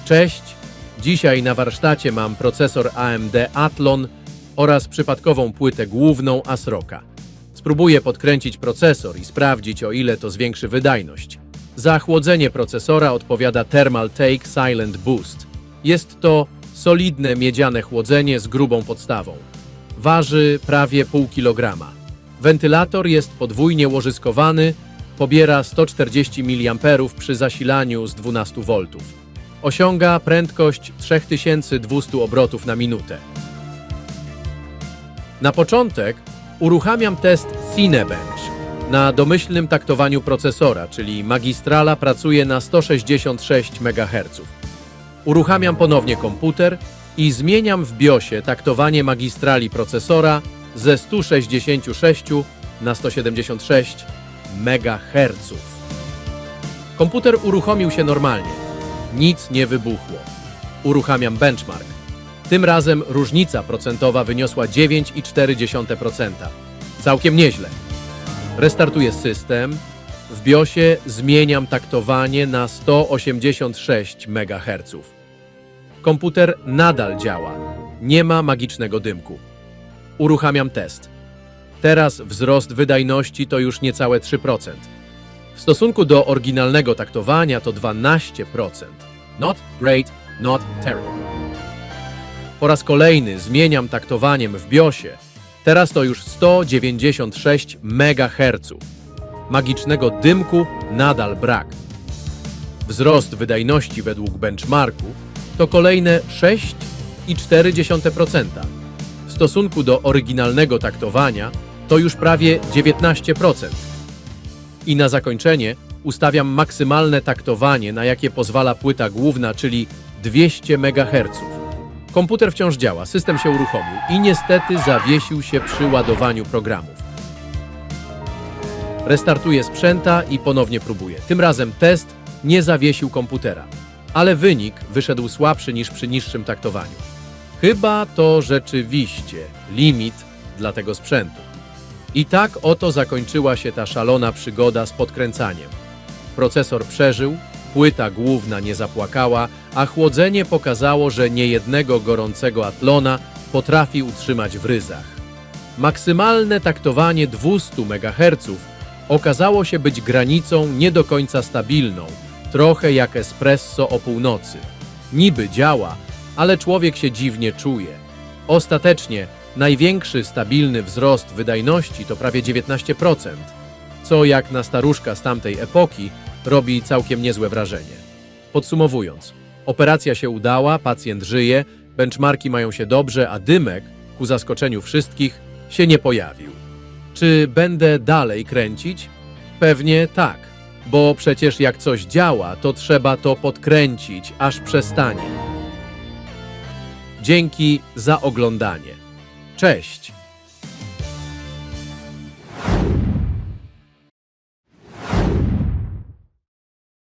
Cześć! Dzisiaj na warsztacie mam procesor AMD Athlon oraz przypadkową płytę główną ASRoCa. Spróbuję podkręcić procesor i sprawdzić, o ile to zwiększy wydajność. Za chłodzenie procesora odpowiada Thermal Take Silent Boost. Jest to solidne miedziane chłodzenie z grubą podstawą. Waży prawie pół kilograma. Wentylator jest podwójnie łożyskowany, pobiera 140 mA przy zasilaniu z 12 V. Osiąga prędkość 3200 obrotów na minutę. Na początek uruchamiam test Cinebench na domyślnym taktowaniu procesora, czyli magistrala pracuje na 166 MHz. Uruchamiam ponownie komputer i zmieniam w BIOSie taktowanie magistrali procesora ze 166 na 176 MHz. Komputer uruchomił się normalnie. Nic nie wybuchło. Uruchamiam benchmark. Tym razem różnica procentowa wyniosła 9,4%. Całkiem nieźle. Restartuję system. W BIOSie zmieniam taktowanie na 186 MHz. Komputer nadal działa. Nie ma magicznego dymku. Uruchamiam test. Teraz wzrost wydajności to już niecałe 3%. W stosunku do oryginalnego taktowania to 12%. Not great, not terrible. Po raz kolejny zmieniam taktowaniem w BIOSie. Teraz to już 196 MHz. Magicznego dymku nadal brak. Wzrost wydajności według benchmarku to kolejne 6,4%. W stosunku do oryginalnego taktowania to już prawie 19%. I na zakończenie ustawiam maksymalne taktowanie, na jakie pozwala płyta główna, czyli 200 MHz. Komputer wciąż działa, system się uruchomił i niestety zawiesił się przy ładowaniu programów. Restartuję sprzęta i ponownie próbuję. Tym razem test nie zawiesił komputera, ale wynik wyszedł słabszy niż przy niższym taktowaniu. Chyba to rzeczywiście limit dla tego sprzętu. I tak oto zakończyła się ta szalona przygoda z podkręcaniem. Procesor przeżył, płyta główna nie zapłakała, a chłodzenie pokazało, że niejednego gorącego Athlona potrafi utrzymać w ryzach. Maksymalne taktowanie 200 MHz okazało się być granicą nie do końca stabilną, trochę jak espresso o północy. Niby działa, ale człowiek się dziwnie czuje. Ostatecznie największy stabilny wzrost wydajności to prawie 19%, co jak na staruszka z tamtej epoki robi całkiem niezłe wrażenie. Podsumowując, operacja się udała, pacjent żyje, benchmarki mają się dobrze, a dymek, ku zaskoczeniu wszystkich, się nie pojawił. Czy będę dalej kręcić? Pewnie tak, bo przecież jak coś działa, to trzeba to podkręcić, aż przestanie. Dzięki za oglądanie. Cześć!